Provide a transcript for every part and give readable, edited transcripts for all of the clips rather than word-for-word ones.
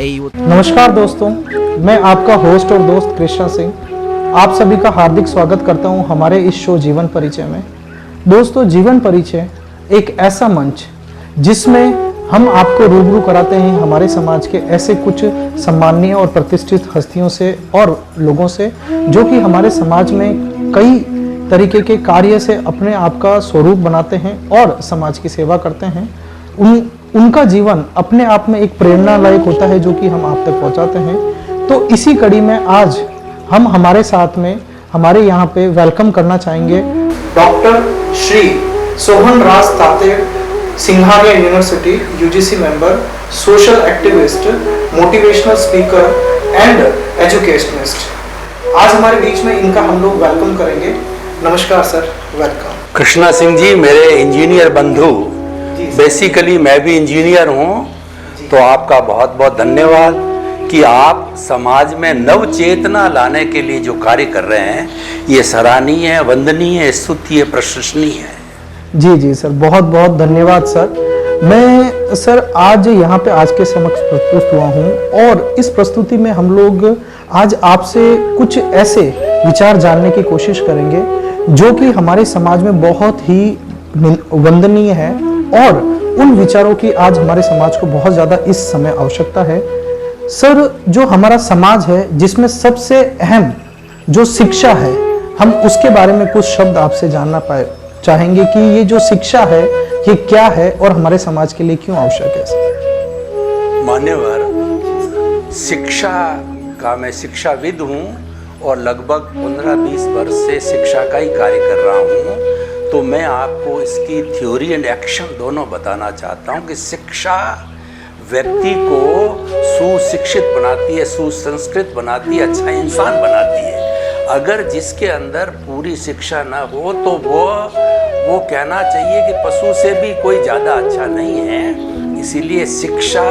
है ही वो। नमस्कार दोस्तों, मैं आपका होस्ट और दोस्त कृष्णा सिंह आप सभी का हार्दिक स्वागत करता हूं हमारे इस शो जीवन परिचय में। दोस्तों, जीवन परिचय एक ऐसा मंच जिसमें हम आपको रूबरू कराते हैं हमारे समाज के ऐसे कुछ सम्माननीय और प्रतिष्ठित हस्तियों से और लोगों से जो कि हमारे समाज में कई तरीके के कार्य से अपने आप का स्वरूप बनाते हैं और समाज की सेवा करते हैं। उनका जीवन अपने आप में एक प्रेरणादायक होता है जो कि हम आप तक पहुंचाते हैं। तो इसी कड़ी में आज हम हमारे साथ में हमारे यहाँ पे वेलकम करना चाहेंगे doctor Shri Sohan Raj Tated, Singhania university UGC member, social activist, motivational speaker and educationist. आज हमारे बीच में इनका हम लोग वेलकम करेंगे। नमस्कार सर, वेलकम। कृष्णा सिंह जी, मेरे इंजीनियर बंधु, बेसिकली मैं भी इंजीनियर हूँ, तो आपका बहुत बहुत धन्यवाद कि आप समाज में नव चेतना लाने के लिए जो कार्य कर रहे हैं ये सराहनीय है, वंदनीय है, स्तुत्य, प्रशंसनीय है। जी जी सर, बहुत बहुत धन्यवाद सर। मैं सर आज यहाँ पे आज के समक्ष प्रस्तुत हुआ हूँ और इस प्रस्तुति में हम लोग आज आपसे कुछ ऐसे विचार जानने की कोशिश करेंगे जो कि हमारे समाज में बहुत ही वंदनीय है और उन विचारों की आज हमारे समाज को बहुत ज़्यादा इस समय आवश्यकता है। सर, जो हमारा समाज है जिसमें सबसे अहम जो शिक्षा है, हम उसके बारे में कुछ शब्द आपसे जानना चाहेंगे कि ये जो शिक्षा है ये क्या है और हमारे समाज के लिए क्यों आवश्यक है। मान्यवर, शिक्षा का मैं शिक्षाविद हूँ और लगभग 15-20 वर्ष से शिक्षा का ही कार्य कर रहा हूँ। तो मैं आपको इसकी थ्योरी एंड एक्शन दोनों बताना चाहता हूँ कि शिक्षा व्यक्ति को सुशिक्षित बनाती है, सुसंस्कृत बनाती है, अच्छा इंसान बनाती है। अगर जिसके अंदर पूरी शिक्षा न हो तो वो कहना चाहिए कि पशु से भी कोई ज़्यादा अच्छा नहीं है। इसीलिए शिक्षा,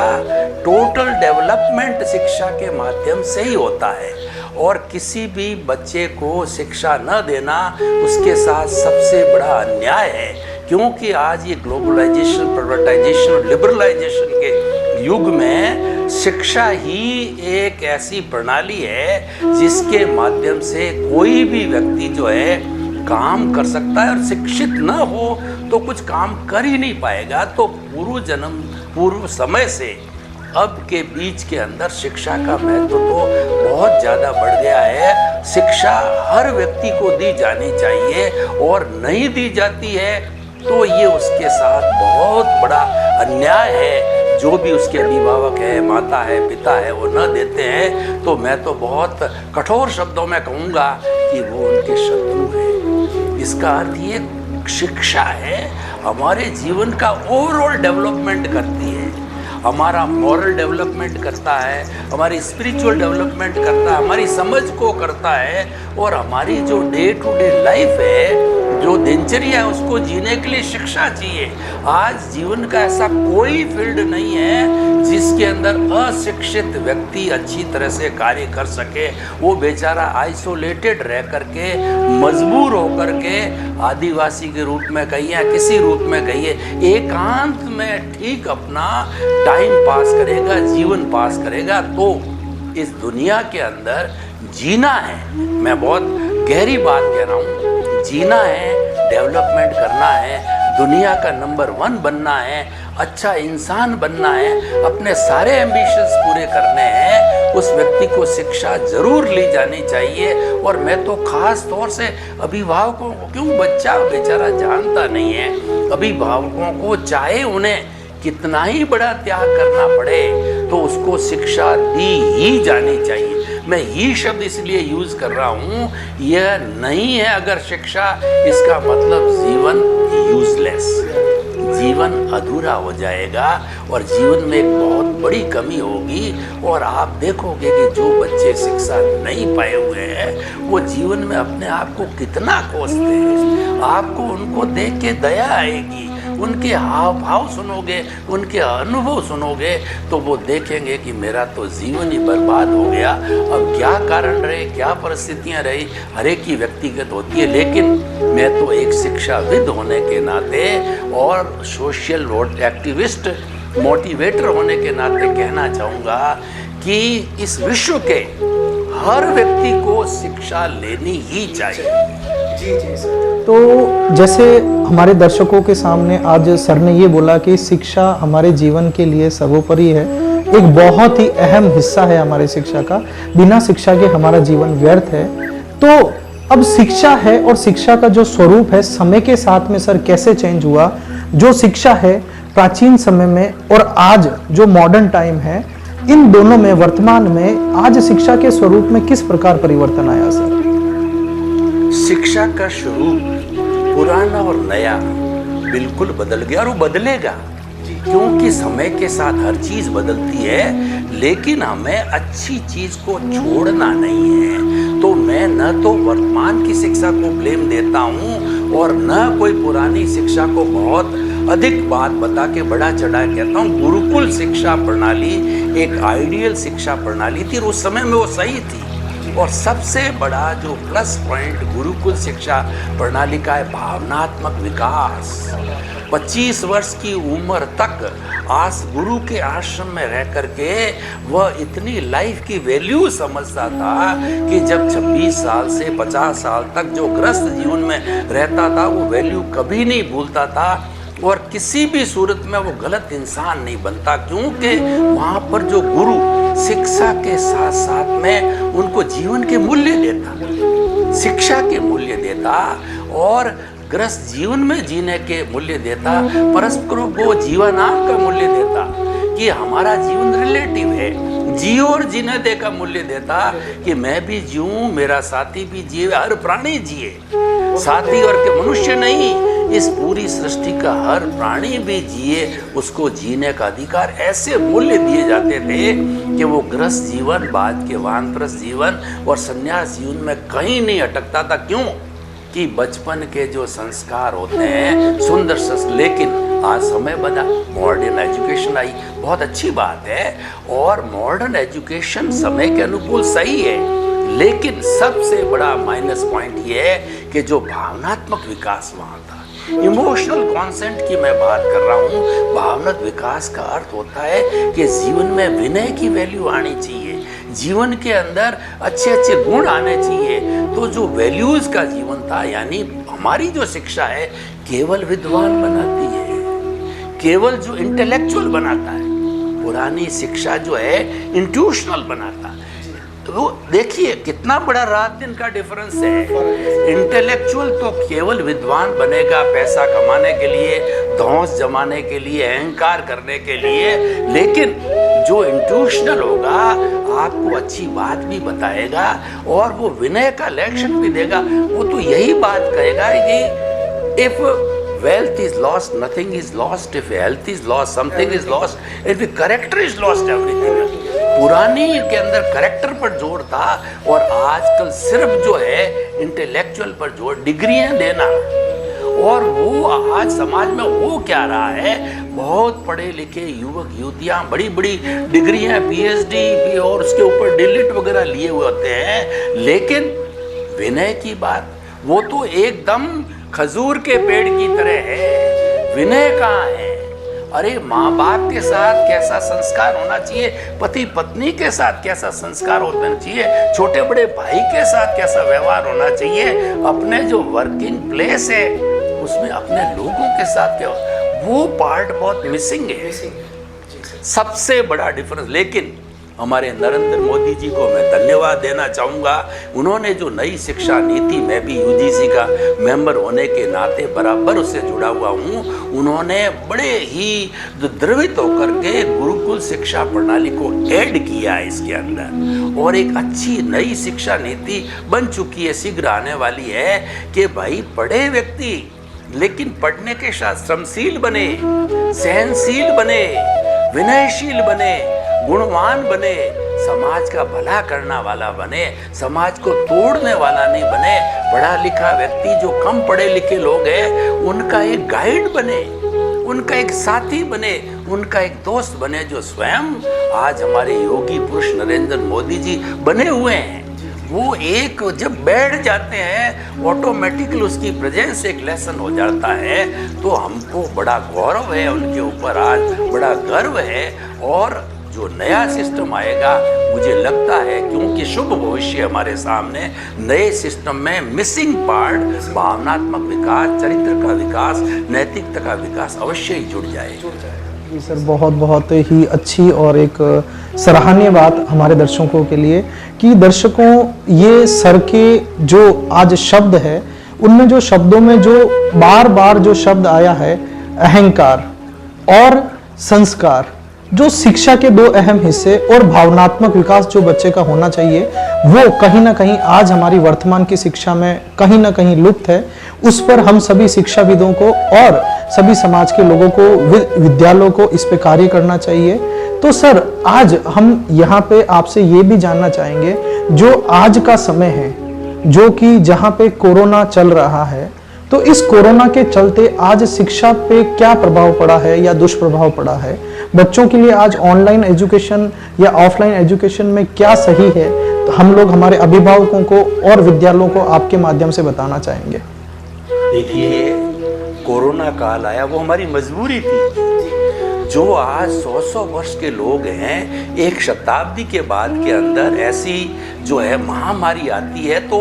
टोटल डेवलपमेंट शिक्षा के माध्यम से ही होता है और किसी भी बच्चे को शिक्षा न देना उसके साथ सबसे बड़ा अन्याय है। क्योंकि आज ये ग्लोबलाइजेशन, प्राइवेटाइजेशन, लिबरलाइजेशन के युग में शिक्षा ही एक ऐसी प्रणाली है जिसके माध्यम से कोई भी व्यक्ति जो है काम कर सकता है और शिक्षित न हो तो कुछ काम कर ही नहीं पाएगा। तो पूर्व समय से अब के बीच के अंदर शिक्षा का महत्व तो बहुत ज़्यादा बढ़ गया है। शिक्षा हर व्यक्ति को दी जानी चाहिए और नहीं दी जाती है तो ये उसके साथ बहुत बड़ा अन्याय है। जो भी उसके अभिभावक है, माता है, पिता है, वो न देते हैं तो मैं तो बहुत कठोर शब्दों में कहूँगा कि वो उनके शत्रु हैं। इसका अर्थ ये शिक्षा है हमारे जीवन का ओवरऑल डेवलपमेंट करती है, हमारा मॉरल डेवलपमेंट करता है, हमारी स्पिरिचुअल डेवलपमेंट करता है, हमारी समझ को करता है और हमारी जो डे टू डे लाइफ है, जो दिनचर्या है, उसको जीने के लिए शिक्षा चाहिए। आज जीवन का ऐसा कोई फील्ड नहीं है जिसके अंदर अशिक्षित व्यक्ति अच्छी तरह से कार्य कर सके। वो बेचारा आइसोलेटेड रह करके, मजबूर होकर के, आदिवासी के रूप में कहिए, किसी रूप में कहिए, एकांत में ठीक अपना टाइम पास करेगा, जीवन पास करेगा तो इस दुनिया के अंदर जीना है। मैं बहुत गहरी बात कह रहा हूँ, जीना है, डेवलपमेंट करना है, दुनिया का नंबर 1 बनना है, अच्छा इंसान बनना है, अपने सारे एम्बिशंस पूरे करने हैं, उस व्यक्ति को शिक्षा जरूर ली जानी चाहिए। और मैं तो खास तौर से अभिभावकों को, क्यों बच्चा बेचारा जानता नहीं है, अभिभावकों को चाहे उन्हें कितना ही बड़ा त्याग करना पड़े तो उसको शिक्षा दी ही जानी चाहिए। मैं ही शब्द इसलिए यूज कर रहा हूँ, यह नहीं है अगर शिक्षा, इसका मतलब जीवन यूजलेस, जीवन अधूरा हो जाएगा और जीवन में एक बहुत बड़ी कमी होगी। और आप देखोगे कि जो बच्चे शिक्षा नहीं पाए हुए हैं वो जीवन में अपने आप को कितना कोसते हैं। आपको उनको देख के दया आएगी, उनके हाव भाव सुनोगे, उनके अनुभव सुनोगे तो वो देखेंगे कि मेरा तो जीवन ही बर्बाद हो गया। अब क्या कारण रहे, क्या परिस्थितियां रही, हर एक की व्यक्तिगत होती है, लेकिन मैं तो एक शिक्षाविद होने के नाते और सोशल एक्टिविस्ट मोटिवेटर होने के नाते कहना चाहूँगा कि इस विश्व के हर व्यक्ति को शिक्षा लेनी ही चाहिए। जी जी सर। तो जैसे हमारे दर्शकों के सामने आज सर ने ये बोला कि शिक्षा हमारे जीवन के लिए सर्वोपरि है, एक बहुत ही अहम हिस्सा है हमारे शिक्षा का, बिना शिक्षा के हमारा जीवन व्यर्थ है। तो अब शिक्षा है और शिक्षा का जो स्वरूप है समय के साथ में सर कैसे चेंज हुआ, जो शिक्षा है प्राचीन समय में और आज जो मॉडर्न टाइम है, इन दोनों में वर्तमान में आज शिक्षा के स्वरूप में किस प्रकार परिवर्तन आया सर? शिक्षा का स्वरूप पुराना और नया बिल्कुल बदल गया और वो बदलेगा, क्योंकि समय के साथ हर चीज बदलती है, लेकिन हमें अच्छी चीज को छोड़ना नहीं है। तो मैं न तो वर्तमान की शिक्षा को ब्लेम देता हूँ और न कोई पुरानी शिक्षा को बहुत अधिक बात बता के बड़ा चढ़ा कहता हूँ। गुरुकुल शिक्षा प्रणाली एक आइडियल शिक्षा प्रणाली थी और उस समय में वो सही थी। और सबसे बड़ा जो प्लस पॉइंट गुरुकुल शिक्षा प्रणाली का है भावनात्मक विकास। 25 वर्ष की उम्र तक गुरु के आश्रम में रह करके वह इतनी लाइफ की वैल्यू समझता था कि जब 26 साल से 50 साल तक जो ग्रस्त जीवन में रहता था वो वैल्यू कभी नहीं भूलता था और किसी भी सूरत में वो गलत इंसान नहीं बनता, क्योंकि वहाँ पर जो गुरु शिक्षा के साथ साथ में उनको जीवन के मूल्य देता, शिक्षा के मूल्य देता और ग्रस्त जीवन में जीने के मूल्य देता, परस्पर को जीवनांत का मूल्य देता कि हमारा जीवन रिलेटिव है, जियो और जीने दे का मूल्य देता कि मैं भी जीऊं, मेरा साथी भी जिए, हर प्राणी जिए, साथी और के मनुष्य नहीं, इस पूरी सृष्टि का हर प्राणी भी जिए, उसको जीने का अधिकार। ऐसे मूल्य दिए जाते थे कि वो ग्रस्त जीवन बाद के वानप्रस्थ जीवन और संन्यास जीवन में कहीं नहीं अटकता था। क्यों? कि बचपन के जो संस्कार होते हैं सुंदर लेकिन आज समय बदला, मॉडर्न एजुकेशन आई, बहुत अच्छी बात है और मॉडर्न एजुकेशन समय के अनुकूल सही है, लेकिन सबसे बड़ा माइनस पॉइंट ये है कि जो भावनात्मक विकास वहाँ था, इमोशनल कॉन्सेंट की मैं बात कर रहा हूँ। भावनात्मक विकास का अर्थ होता है कि जीवन में विनय की वैल्यू आनी चाहिए, जीवन के अंदर अच्छे अच्छे गुण आने चाहिए। तो जो वैल्यूज का जीवन था, यानी हमारी जो शिक्षा है केवल विद्वान बनाती है, केवल जो इंटेलेक्चुअल बनाता है, पुरानी शिक्षा जो है इंट्यूशनल बनाता है। तो देखिए कितना बड़ा रात दिन का डिफरेंस है। इंटेलेक्चुअल तो केवल विद्वान बनेगा पैसा कमाने के लिए, धौंस जमाने के लिए, अहंकार करने के लिए, लेकिन जो इंट्यूशनल होगा आपको अच्छी बात भी बताएगा और वो विनय का लेक्शन भी देगा। वो तो यही बात कहेगा कि if wealth is lost, nothing is lost. If health is lost, something is lost. If character is lost, everything. पुरानी के अंदर करेक्टर पर जोर था और आजकल सिर्फ जो है इंटेलेक्चुअल पर जोर, डिग्रियां देना। और वो आज समाज में हो क्या रहा है, बहुत पढ़े लिखे युवक युवतियां बड़ी बड़ी डिग्रियां PhD और उसके ऊपर डिलीट वगैरह लिए हुए होते हैं, लेकिन विनय की बात वो तो एकदम खजूर के पेड़ की तरह है। विनय कहाँ है? अरे माँ बाप के साथ कैसा संस्कार होना चाहिए, पति पत्नी के साथ कैसा संस्कार होना चाहिए, छोटे बड़े भाई के साथ कैसा व्यवहार होना चाहिए, अपने जो वर्किंग प्लेस है उसमें अपने लोगों के साथ क्या, वो पार्ट बहुत मिसिंग है, सबसे बड़ा डिफरेंस। लेकिन हमारे नरेंद्र मोदी जी को मैं धन्यवाद देना चाहूँगा। उन्होंने जो नई शिक्षा नीति, मैं भी UGC का मेंबर होने के नाते बराबर उससे जुड़ा हुआ हूँ, उन्होंने बड़े ही द्रवित होकर के गुरुकुल शिक्षा प्रणाली को ऐड किया है इसके अंदर और एक अच्छी नई शिक्षा नीति बन चुकी है, शीघ्र आने वाली है कि भाई पढ़े व्यक्ति लेकिन पढ़ने के साथ श्रमशील बने, सहनशील बने, विनयशील बने, गुणवान बने, समाज का भला करना वाला बने, समाज को तोड़ने वाला नहीं बने। पढ़ा लिखा व्यक्ति जो कम पढ़े लिखे लोग हैं उनका एक गाइड बने, उनका एक साथी बने, उनका एक दोस्त बने, जो स्वयं आज हमारे योगी पुरुष नरेंद्र मोदी जी बने हुए हैं। वो एक जब बैठ जाते हैं ऑटोमेटिकली उसकी प्रेजेंस एक लेसन हो जाता है। तो हमको बड़ा गौरव है उनके ऊपर, आज बड़ा गर्व है। और जो नया सिस्टम आएगा मुझे लगता है, क्योंकि शुभ भविष्य हमारे सामने, नए सिस्टम में मिसिंग पार्ट भावनात्मक विकास, चरित्र का विकास, नैतिकता का विकास अवश्य ही जुड़ जाएगा। जी सर, बहुत बहुत ही अच्छी और एक सराहनीय बात हमारे दर्शकों के लिए कि दर्शकों, ये सर के जो आज शब्द है, उनमें जो शब्दों में जो बार बार जो शब्द आया है, अहंकार और संस्कार, जो शिक्षा के दो अहम हिस्से, और भावनात्मक विकास जो बच्चे का होना चाहिए, वो कहीं ना कहीं आज हमारी वर्तमान की शिक्षा में कहीं ना कहीं लुप्त है। उस पर हम सभी शिक्षाविदों को और सभी समाज के लोगों को, विद्यालयों को इस पे कार्य करना चाहिए। तो सर, आज हम यहाँ पे आपसे ये भी जानना चाहेंगे, जो आज का समय है, जो कि जहाँ पे कोरोना चल रहा है, तो इस कोरोना के चलते आज शिक्षा पे क्या प्रभाव पड़ा है या दुष्प्रभाव पड़ा है? बच्चों के लिए आज ऑनलाइन एजुकेशन या ऑफलाइन एजुकेशन में क्या सही है, तो हम लोग हमारे अभिभावकों को और विद्यालयों को आपके माध्यम से बताना चाहेंगे। देखिए, कोरोना काल आया वो हमारी मजबूरी थी। जो आज 100 वर्ष के लोग हैं, एक शताब्दी के बाद के अंदर ऐसी जो है महामारी आती है, तो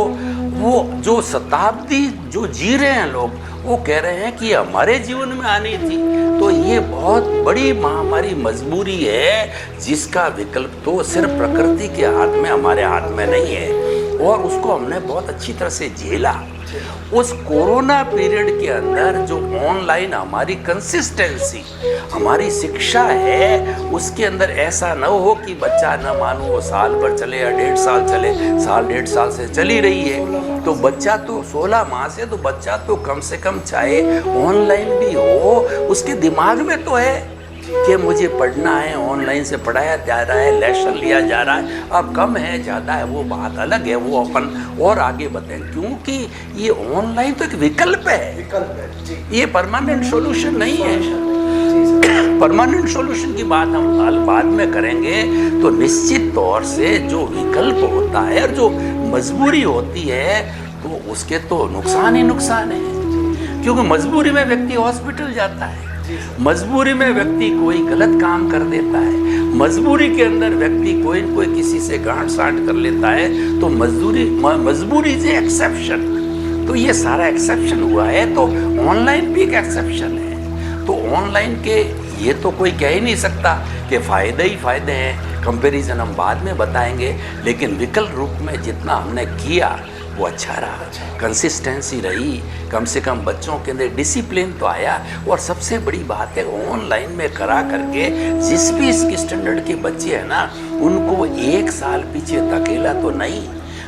वो जो शताब्दी जो जी रहे हैं लोग, वो कह रहे हैं कि हमारे जीवन में आनी थी। तो ये बहुत बड़ी महामारी मजबूरी है, जिसका विकल्प तो सिर्फ प्रकृति के हाथ में, हमारे हाथ में नहीं है। और उसको हमने बहुत अच्छी तरह से झेला। उस कोरोना पीरियड के अंदर जो ऑनलाइन हमारी कंसिस्टेंसी, हमारी शिक्षा है, उसके अंदर ऐसा न हो कि बच्चा न मानो वो साल भर चले या 1.5 साल चले, साल 1.5 साल से चली रही है। तो बच्चा तो 16 माह से, तो बच्चा तो कम से कम चाहे ऑनलाइन भी हो, उसके दिमाग में तो है कि मुझे पढ़ना है, ऑनलाइन से पढ़ाया जा रहा है, लेसन लिया जा रहा है। अब कम है ज़्यादा है वो बात अलग है, वो अपन और आगे बढ़ें, क्योंकि ये ऑनलाइन तो एक विकल्प है, ये परमानेंट सॉल्यूशन नहीं है। परमानेंट सॉल्यूशन की बात हम बाद में करेंगे। तो निश्चित तौर से जो विकल्प होता है और जो मजबूरी होती है, तो उसके तो नुकसान ही नुकसान है। क्योंकि मजबूरी में व्यक्ति हॉस्पिटल जाता है, मजबूरी में व्यक्ति कोई गलत काम कर देता है, मजबूरी के अंदर व्यक्ति कोई न कोई किसी से गांठ साठ कर लेता है। तो मजबूरी से एक्सेप्शन, तो ये सारा एक्सेप्शन हुआ है। तो ऑनलाइन भी एक एक्सेप्शन है। तो ऑनलाइन के ये तो कोई कह ही नहीं सकता कि फ़ायदे ही फ़ायदे हैं। कंपैरिजन हम बाद में बताएंगे, लेकिन विकल्प रूप में जितना हमने किया वो अच्छा रहा, कंसिस्टेंसी रही, कम से कम बच्चों के अंदर डिसिप्लिन तो आया। और सबसे बड़ी बात है, ऑनलाइन में करा करके जिस भी इसकी स्टैंडर्ड के बच्चे हैं ना, उनको 1 साल पीछे धकेला तो नहीं,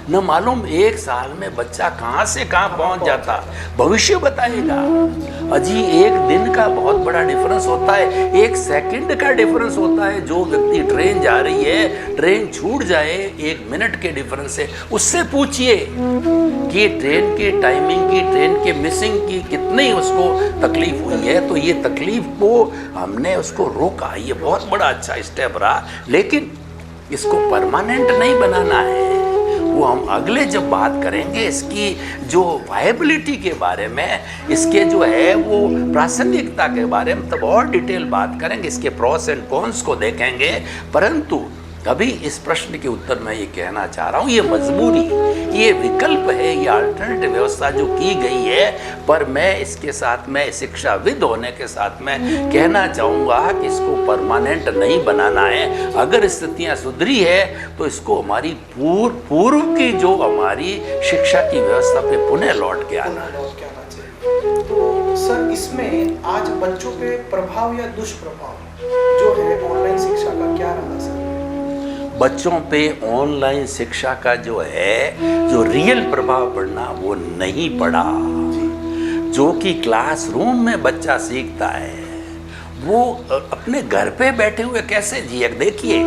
न मालूम 1 साल में बच्चा कहाँ से कहाँ पहुँच जाता, भविष्य बताएगा। अजी 1 दिन का बहुत बड़ा डिफरेंस होता है, 1 सेकंड का डिफरेंस होता है। जो व्यक्ति ट्रेन जा रही है, ट्रेन छूट जाए 1 मिनट के डिफरेंस से, उससे पूछिए कि ट्रेन के टाइमिंग की, ट्रेन के मिसिंग की कितनी उसको तकलीफ हुई है। तो ये तकलीफ को हमने उसको रोका, ये बहुत बड़ा अच्छा स्टेप रहा। लेकिन इसको परमानेंट नहीं बनाना है, वो हम अगले जब बात करेंगे इसकी जो वायबिलिटी के बारे में, इसके जो है वो प्रासंगिकता के बारे में, तब और डिटेल बात करेंगे, इसके प्रोस एंड कॉन्स को देखेंगे। परंतु अभी इस प्रश्न के उत्तर में ये कहना चाह रहा हूँ, ये मजबूरी, ये विकल्प है, ये अल्टरनेटिव व्यवस्था जो की गई है। पर मैं इसके साथ में शिक्षाविद होने के साथ में कहना चाहूँगा कि इसको परमानेंट नहीं बनाना है। अगर स्थितियाँ सुधरी है तो इसको हमारी पूर्व की जो हमारी शिक्षा की व्यवस्था पे पुनः लौट के आना है। तो सर, इसमें आज बच्चों पे प्रभाव या दुष्प्रभाव जो है ऑनलाइन शिक्षा का क्या रहा सर? बच्चों पे ऑनलाइन शिक्षा का जो है, जो रियल प्रभाव पड़ना, वो नहीं पड़ा। जो कि क्लासरूम में बच्चा सीखता है, वो अपने घर पे बैठे हुए कैसे जिए। देखिए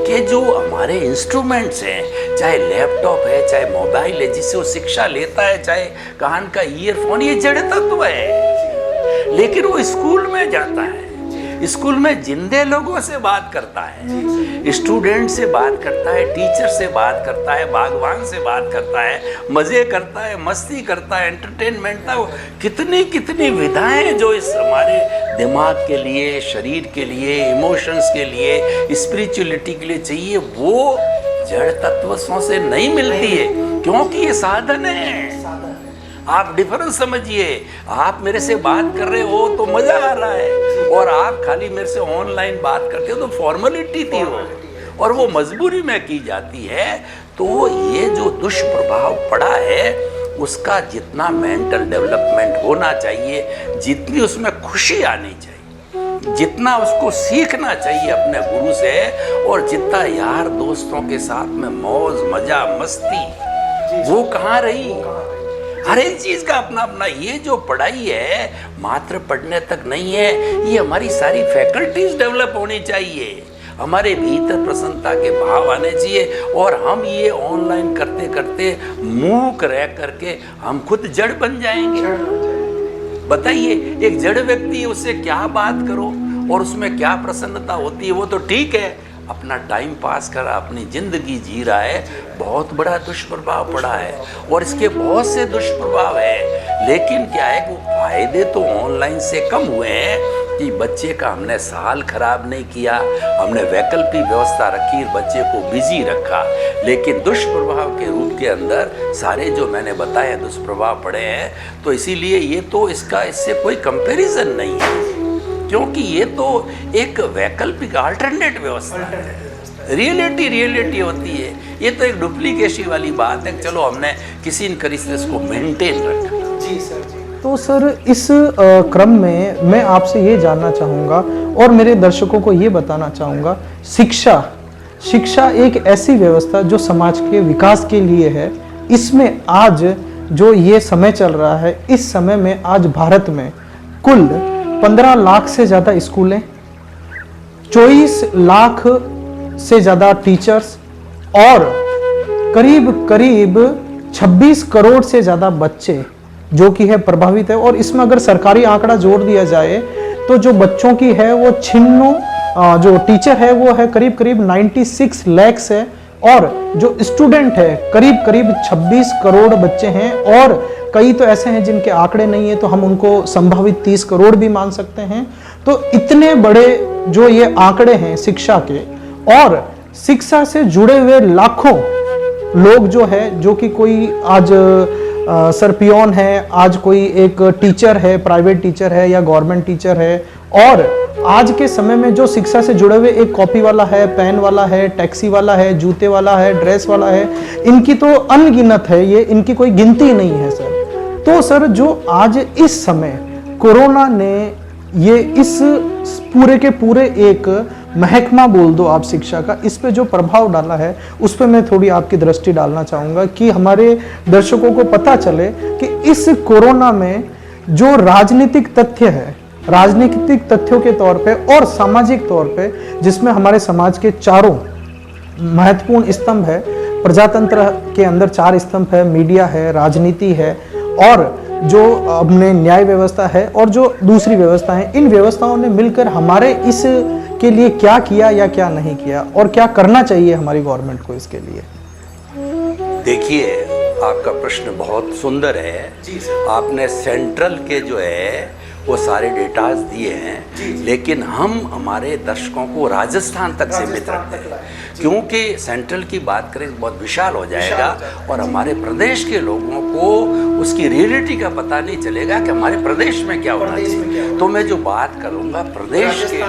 कि जो हमारे इंस्ट्रूमेंट्स हैं, चाहे लैपटॉप है, चाहे मोबाइल है, जिससे वो शिक्षा लेता है, चाहे कान का ईयरफोन, ये जड़ तत्व है। लेकिन वो स्कूल में जाता है, स्कूल में जिंदे लोगों से बात करता है, स्टूडेंट से बात करता है, टीचर से बात करता है, बागवान से बात करता है, मज़े करता है, मस्ती करता है, एंटरटेनमेंट था। कितनी कितनी विधाएं जो इस हमारे दिमाग के लिए, शरीर के लिए, इमोशंस के लिए, स्पिरिचुअलिटी के लिए चाहिए, वो जड़ तत्वों से नहीं मिलती है, क्योंकि ये साधन है। आप डिफरेंस समझिए, आप मेरे से बात कर रहे हो तो मजा आ रहा है, और आप खाली मेरे से ऑनलाइन बात करते हो तो फॉर्मेलिटी थी वो, और वो मजबूरी में की जाती है। तो ये जो दुष्प्रभाव पड़ा है, उसका जितना मेंटल डेवलपमेंट होना चाहिए, जितनी उसमें खुशी आनी चाहिए, जितना उसको सीखना चाहिए अपने गुरु से, और जितना यार दोस्तों के साथ में मौज मजा मस्ती, वो कहाँ रही। हर एक चीज का अपना अपना, ये जो पढ़ाई है मात्र पढ़ने तक नहीं है, ये हमारी सारी फैकल्टीज डेवलप होनी चाहिए, हमारे भीतर प्रसन्नता के भाव आने चाहिए। और हम ये ऑनलाइन करते करते मूक रह करके हम खुद जड़ बन जाएंगे। बताइए, एक जड़ व्यक्ति, उससे क्या बात करो और उसमें क्या प्रसन्नता होती है? वो तो ठीक है, अपना टाइम पास कर रहा, अपनी ज़िंदगी जी रहा है, बहुत बड़ा दुष्प्रभाव पड़ा है, और इसके बहुत से दुष्प्रभाव है। लेकिन क्या है कि फायदे तो ऑनलाइन से कम हुए हैं कि बच्चे का हमने साल खराब नहीं किया, हमने वैकल्पिक व्यवस्था रखी, बच्चे को बिजी रखा, लेकिन दुष्प्रभाव के रूप के अंदर सारे जो मैंने बताए दुष्प्रभाव पड़े हैं। तो इसीलिए ये तो इससे कोई कंपैरिजन नहीं है, क्योंकि ये तो एक वैकल्पिक अल्टरनेट व्यवस्था है। रियलिटी होती है, ये तो एक डुप्लीकेशन वाली बात है। चलो हमने किसी न किसी से इसको मेंटेन रखा। जी सर जी। तो सर इस क्रम में मैं आपसे ये जानना चाहूँगा और मेरे दर्शकों को ये बताना चाहूँगा, शिक्षा एक ऐसी व्यवस्था जो समाज के विकास के लिए है। इसमें आज जो ये समय चल रहा है, इस समय में आज भारत में कुल 15 लाख से ज़्यादा स्कूलें, 24 लाख से ज़्यादा टीचर्स और करीब 26 करोड़ से ज़्यादा बच्चे जो कि है प्रभावित है। और इसमें अगर सरकारी आंकड़ा जोड़ दिया जाए तो जो बच्चों की है वो जो टीचर है वो है करीब 96 लाख है, और जो स्टूडेंट है करीब 26 करोड़ बच्चे हैं, और कई तो ऐसे हैं जिनके आंकड़े नहीं है तो हम उनको संभावित 30 करोड़ भी मान सकते हैं। तो इतने बड़े जो ये आंकड़े हैं शिक्षा के, और शिक्षा से जुड़े हुए लाखों लोग जो है, जो कि कोई आज सर पियोन है, आज कोई एक टीचर है, प्राइवेट टीचर है या गवर्नमेंट टीचर है, और आज के समय में जो शिक्षा से जुड़े हुए एक कॉपी वाला है, पेन वाला है, टैक्सी वाला है, जूते वाला है, ड्रेस वाला है, इनकी तो अनगिनत है, ये इनकी कोई गिनती नहीं है सर। तो सर जो आज इस समय कोरोना ने ये इस पूरे के पूरे एक महकमा बोल दो आप शिक्षा का, इस पे जो प्रभाव डाला है उस पे मैं थोड़ी आपकी दृष्टि डालना चाहूँगा कि हमारे दर्शकों को पता चले कि इस कोरोना में जो राजनीतिक तथ्य है, राजनीतिक तथ्यों के तौर पे और सामाजिक तौर पे, जिसमें हमारे समाज के चारों महत्वपूर्ण स्तंभ है, प्रजातंत्र के अंदर 4 स्तंभ है, मीडिया है, राजनीति है, और जो अपने न्याय व्यवस्था है, और जो दूसरी व्यवस्था है, इन व्यवस्थाओं ने मिलकर हमारे इस के लिए क्या किया या क्या नहीं किया, और क्या करना चाहिए हमारी गवर्नमेंट को इसके लिए। देखिए, आपका प्रश्न बहुत सुंदर है। आपने सेंट्रल के जो है वो सारे डेटाज दिए हैं, लेकिन हम हमारे दर्शकों को राजस्थान तक सीमित रखते हैं, क्योंकि सेंट्रल की बात करें तो बहुत विशाल हो जाएगा और हमारे प्रदेश के लोगों को उसकी रियलिटी का पता नहीं चलेगा कि हमारे प्रदेश में क्या होना चाहिए। तो मैं जो बात करूंगा प्रदेश के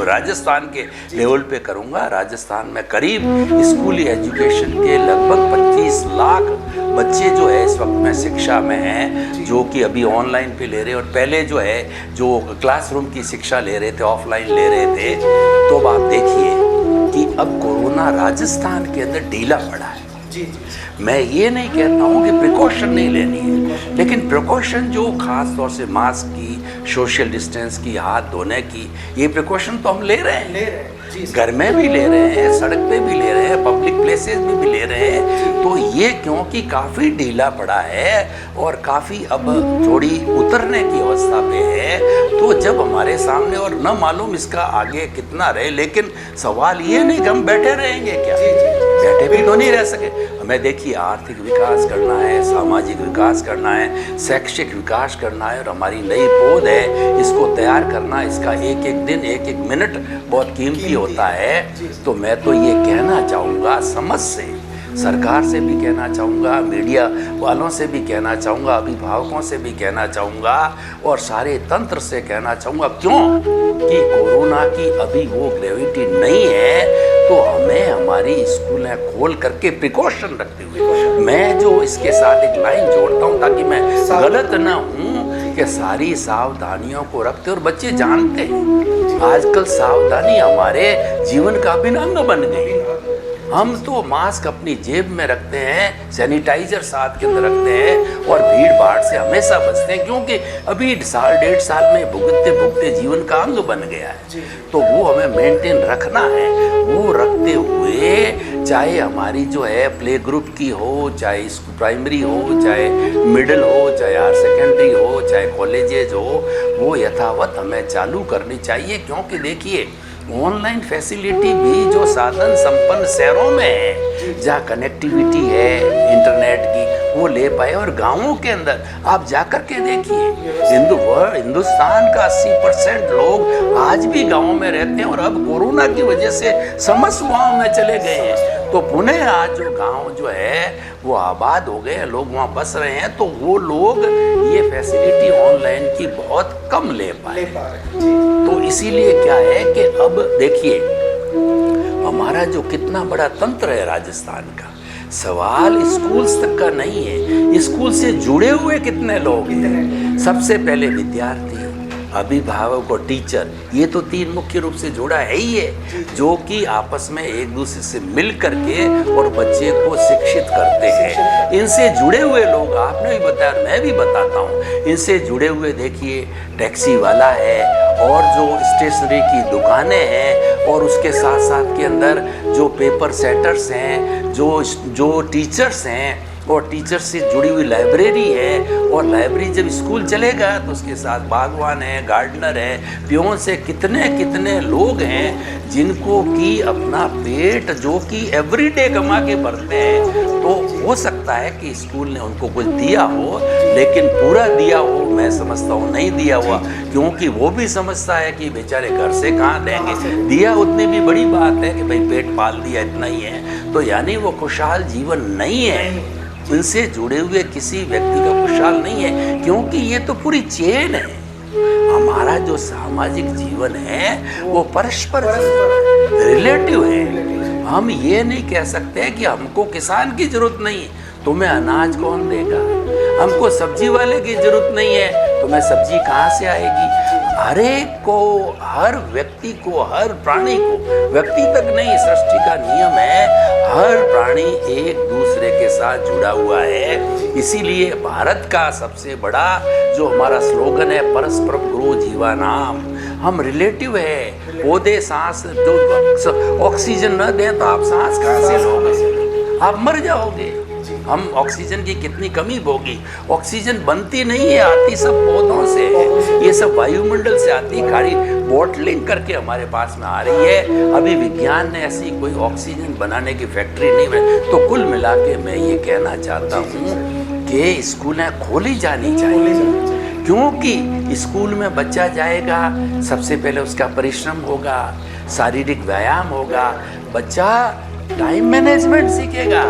राजस्थान के लेवल पे करूंगा। राजस्थान में करीब स्कूली एजुकेशन के लगभग 25 लाख बच्चे जो है इस वक्त में शिक्षा में हैं, जो कि अभी ऑनलाइन पे ले रहे हैं, और पहले जो है जो क्लासरूम की शिक्षा ले रहे थे, ऑफलाइन ले रहे थे। तो अब आप देखिए कि अब कोरोना राजस्थान के अंदर ढीला पड़ा है। मैं ये नहीं कहता हूँ कि प्रिकॉशन नहीं लेनी है, लेकिन प्रिकॉशन जो खास तौर से मास्क की, सोशल डिस्टेंस की, हाथ धोने की, ये प्रिकॉशन तो हम ले रहे हैं, घर में भी ले रहे हैं, सड़क पे भी ले रहे हैं, पब्लिक प्लेसेस में भी ले रहे हैं। तो ये क्योंकि काफ़ी ढीला पड़ा है और काफ़ी अब थोड़ी उतरने की अवस्था पे है, तो जब हमारे सामने, और न मालूम इसका आगे कितना रहे, लेकिन सवाल ये नहीं कि हम बैठे रहेंगे क्या, बैठे भी तो नहीं रह सके। हमें देखिए आर्थिक विकास करना है, सामाजिक विकास करना है, शैक्षिक विकास करना है, और हमारी नई पौध है इसको तैयार करना, इसका एक एक दिन एक एक मिनट बहुत कीमती होता है। तो मैं तो ये कहना चाहूँगा, समझ से, सरकार से भी कहना चाहूँगा, मीडिया वालों से भी कहना चाहूँगा, अभिभावकों से भी कहना चाहूँगा, और सारे तंत्र से कहना चाहूँगा, क्यों कि कोरोना की अभी वो ग्रेविटी नहीं है, तो हमें हमारी स्कूलें खोल करके प्रिकॉशन रखते हुए, मैं जो इसके साथ एक लाइन जोड़ता हूँ ताकि मैं गलत ना हूँ, कि सारी सावधानियों को रखते, और बच्चे जानते हैं आजकल सावधानी हमारे जीवन का अभिन्न अंग बन गई। हम तो मास्क अपनी जेब में रखते हैं, सैनिटाइजर साथ के अंदर रखते हैं, और भीड़ भाड़ से हमेशा बचते हैं, क्योंकि अभी साल डेढ़ साल में भुगतते भुगते जीवन का अंग बन गया है। तो वो हमें मेंटेन रखना है। वो रखते हुए चाहे हमारी जो है प्ले ग्रुप की हो, चाहे प्राइमरी हो, चाहे मिडिल हो, चाहे हायर सेकेंडरी हो, चाहे कॉलेजेज हो, वो यथावत हमें चालू करनी चाहिए। क्योंकि देखिए ऑनलाइन फैसिलिटी भी जो साधन संपन्न शहरों में है, जहाँ कनेक्टिविटी है इंटरनेट की, वो ले पाए, और गांवों के अंदर आप जाकर के देखिए, हिंदुस्तान का 80% लोग आज भी गांवों में रहते हैं, और अब कोरोना की वजह से समस्त गाँव में चले गए हैं। तो पुनः आज जो गांव जो है वो आबाद हो गए, लोग वहाँ बस रहे हैं, तो वो लोग ये फैसिलिटी ऑनलाइन की बहुत कम ले पाए। तो इसीलिए क्या है कि अब देखिए हमारा जो कितना बड़ा तंत्र है राजस्थान का, सवाल स्कूल्स तक का नहीं है, स्कूल से जुड़े हुए कितने लोग हैं। सबसे पहले विद्यार्थी, अभिभावक और टीचर, ये तो तीन मुख्य रूप से जुड़ा है ही है, जो कि आपस में एक दूसरे से मिल करके और बच्चे को शिक्षित करते हैं। इनसे जुड़े हुए लोग, आपने भी बताया, मैं भी बताता हूँ, इनसे जुड़े हुए देखिए टैक्सी वाला है, और जो स्टेशनरी की दुकानें हैं, और उसके साथ साथ के अंदर जो पेपर सेटर्स हैं, जो टीचर्स हैं, और टीचर से जुड़ी हुई लाइब्रेरी है, और लाइब्रेरी जब स्कूल चलेगा तो उसके साथ बागवान है, गार्डनर है, प्योन से कितने कितने लोग हैं जिनको कि अपना पेट जो कि एवरीडे कमा के भरते हैं। तो हो सकता है कि स्कूल ने उनको कुछ दिया हो, लेकिन पूरा दिया हो मैं समझता हूँ नहीं दिया हुआ, क्योंकि वो भी समझता है कि बेचारे घर से कहाँ देंगे, दिया उतनी भी बड़ी बात है कि भाई पेट पाल दिया इतना ही है, तो यानी वो खुशहाल जीवन नहीं है। इनसे जुड़े हुए किसी व्यक्ति का खुशहाल नहीं है, क्योंकि ये तो पूरी चेन है। हमारा जो सामाजिक जीवन है वो परस्पर रिलेटिव है। हम ये नहीं कह सकते कि हमको किसान की जरूरत नहीं है, तुम्हें अनाज कौन देगा, हमको सब्जी वाले की जरूरत नहीं है, तुम्हें सब्जी कहाँ से आएगी। हर एक को, हर व्यक्ति को, हर प्राणी को, व्यक्ति तक नहीं, सृष्टि का नियम है, हर प्राणी एक दूसरे के साथ जुड़ा हुआ है। इसीलिए भारत का सबसे बड़ा जो हमारा स्लोगन है, परस्परम गुरु जीवानाम, हम रिलेटिव है। पौधे सांस, जो ऑक्सीजन न दें तो आप सांस कहाँ से लोगे, आप मर जाओगे। हम ऑक्सीजन की कितनी कमी होगी, ऑक्सीजन बनती नहीं है, आती सब पौधों से है, ये सब वायुमंडल से आती, खाली बॉटलिंग करके हमारे पास में आ रही है। अभी विज्ञान ने ऐसी कोई ऑक्सीजन बनाने की फैक्ट्री नहीं बनी। तो कुल मिला के मैं ये कहना चाहता हूँ कि स्कूलें खोली जानी चाहिए, क्योंकि स्कूल में बच्चा जाएगा, सबसे पहले उसका परिश्रम होगा, शारीरिक व्यायाम होगा, बच्चा टाइम मैनेजमेंट सीखेगा।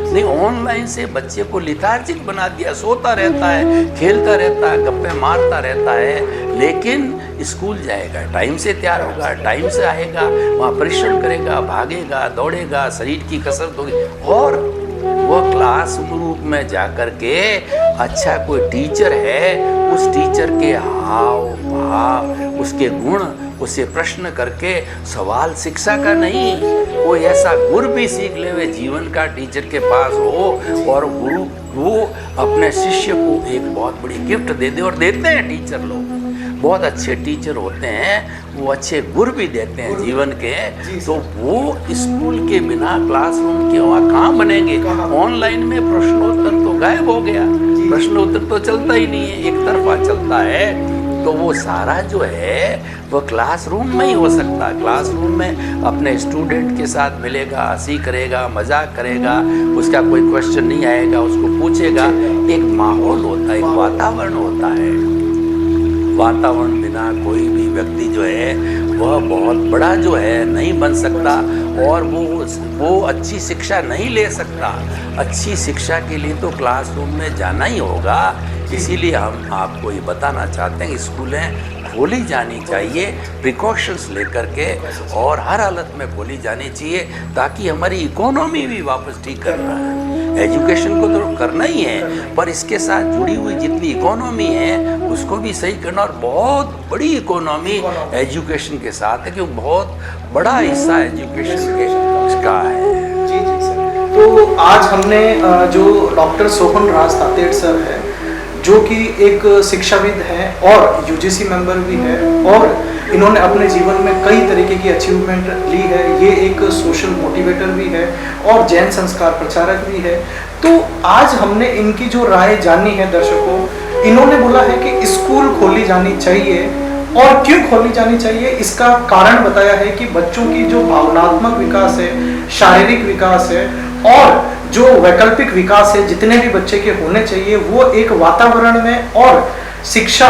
नहीं, ऑनलाइन से बच्चे को लिथार्जिक बना दिया, सोता रहता है, खेलता रहता है, गप्पे मारता रहता है, लेकिन स्कूल जाएगा, टाइम से तैयार होगा, टाइम से आएगा, वहाँ परिश्रम करेगा, भागेगा, दौड़ेगा, शरीर की कसरत होगी, और वो क्लास रूम में जाकर के अच्छा कोई टीचर है, उस टीचर के हाव भाव, उसके गुण, उसे प्रश्न करके, सवाल शिक्षा का नहीं, कोई ऐसा गुर भी सीख ले वे जीवन का टीचर के पास हो, और गुरु वो अपने शिष्य को एक बहुत बड़ी गिफ्ट दे दे, और देते हैं टीचर लोग। बहुत अच्छे टीचर होते हैं, वो अच्छे गुर भी देते हैं जीवन के, तो वो स्कूल के बिना, क्लासरूम के वहाँ कहाँ बनेंगे। ऑनलाइन में प्रश्नोत्तर तो गायब हो गया, प्रश्नोत्तर तो चलता ही नहीं है, एक तरफा चलता है। तो वो सारा जो है वो क्लासरूम में ही हो सकता है। क्लासरूम में अपने स्टूडेंट के साथ मिलेगा, हंसी करेगा, मजाक करेगा, उसका कोई क्वेश्चन नहीं आएगा, उसको पूछेगा। एक माहौल होता है, एक वातावरण होता है। वातावरण बिना कोई भी व्यक्ति जो है वह बहुत बड़ा जो है नहीं बन सकता, और वो अच्छी शिक्षा नहीं ले सकता। अच्छी शिक्षा के लिए तो क्लासरूम में जाना ही होगा। इसीलिए हम आपको ये बताना चाहते हैं, स्कूलें खोली जानी चाहिए प्रिकॉशंस लेकर के, और हर हालत में खोली जानी चाहिए, ताकि हमारी इकोनॉमी भी वापस ठीक करना है। एजुकेशन को तो करना ही है, पर इसके साथ जुड़ी हुई जितनी इकोनॉमी है उसको भी सही करना, और बहुत बड़ी इकोनॉमी एजुकेशन के साथ है, क्योंकि बहुत बड़ा हिस्सा एजुकेशन के इसका है। जी जी सर। तो आज हमने जो डॉक्टर सोहन राज तातेड़ सर है, जो कि एक शिक्षाविद हैं और यूजीसी मेंबर भी है, और इन्होंने अपने जीवन में कई तरीके की अचीवमेंट ली है। ये एक सोशल मोटिवेटर भी है और जैन संस्कार प्रचारक भी है। तो आज हमने इनकी जो राय जानी है दर्शकों, इन्होंने बोला है कि स्कूल खोली जानी चाहिए, और क्यों खोली जानी चाहिए इसका कारण बताया है कि बच्चों की जो भावनात्मक विकास है, शारीरिक विकास है, और जो वैकल्पिक विकास है, जितने भी बच्चे के होने चाहिए, वो एक वातावरण में और शिक्षा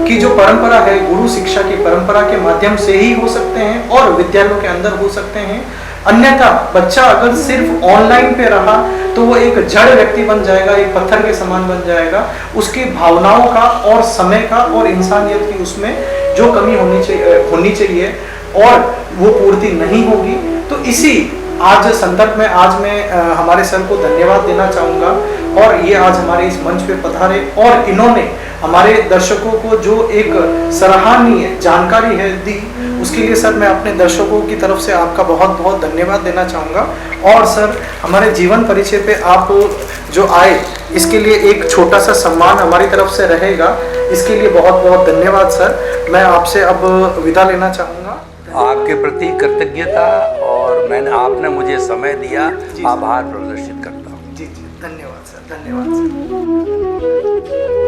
की जो परंपरा है, गुरु शिक्षा की परंपरा के माध्यम से ही हो सकते हैं, और विद्यालयों के अंदर हो सकते हैं। अन्यथा बच्चा अगर सिर्फ ऑनलाइन पे रहा तो वो एक जड़ व्यक्ति बन जाएगा, एक पत्थर के समान बन जाएगा। उसकी भावनाओं का और समय का और इंसानियत की उसमें जो कमी होनी चाहिए और वो पूर्ति नहीं होगी। तो इसी आज संदर्भ में आज मैं हमारे सर को धन्यवाद देना चाहूँगा, और ये आज हमारे इस मंच पे पधारे, और इन्होंने हमारे दर्शकों को जो एक सराहनीय जानकारी है दी, उसके लिए सर मैं अपने दर्शकों की तरफ से आपका बहुत बहुत धन्यवाद देना चाहूँगा। और सर, हमारे जीवन परिचय पे आप जो आए, इसके लिए एक छोटा सा सम्मान हमारी तरफ से रहेगा। इसके लिए बहुत बहुत धन्यवाद सर। मैं आपसे अब विदा लेना चाहूँगा। आपके प्रति कृतज्ञता, और आपने मुझे समय दिया, आभार प्रदर्शित करता हूँ। जी जी, धन्यवाद सर, धन्यवाद सर।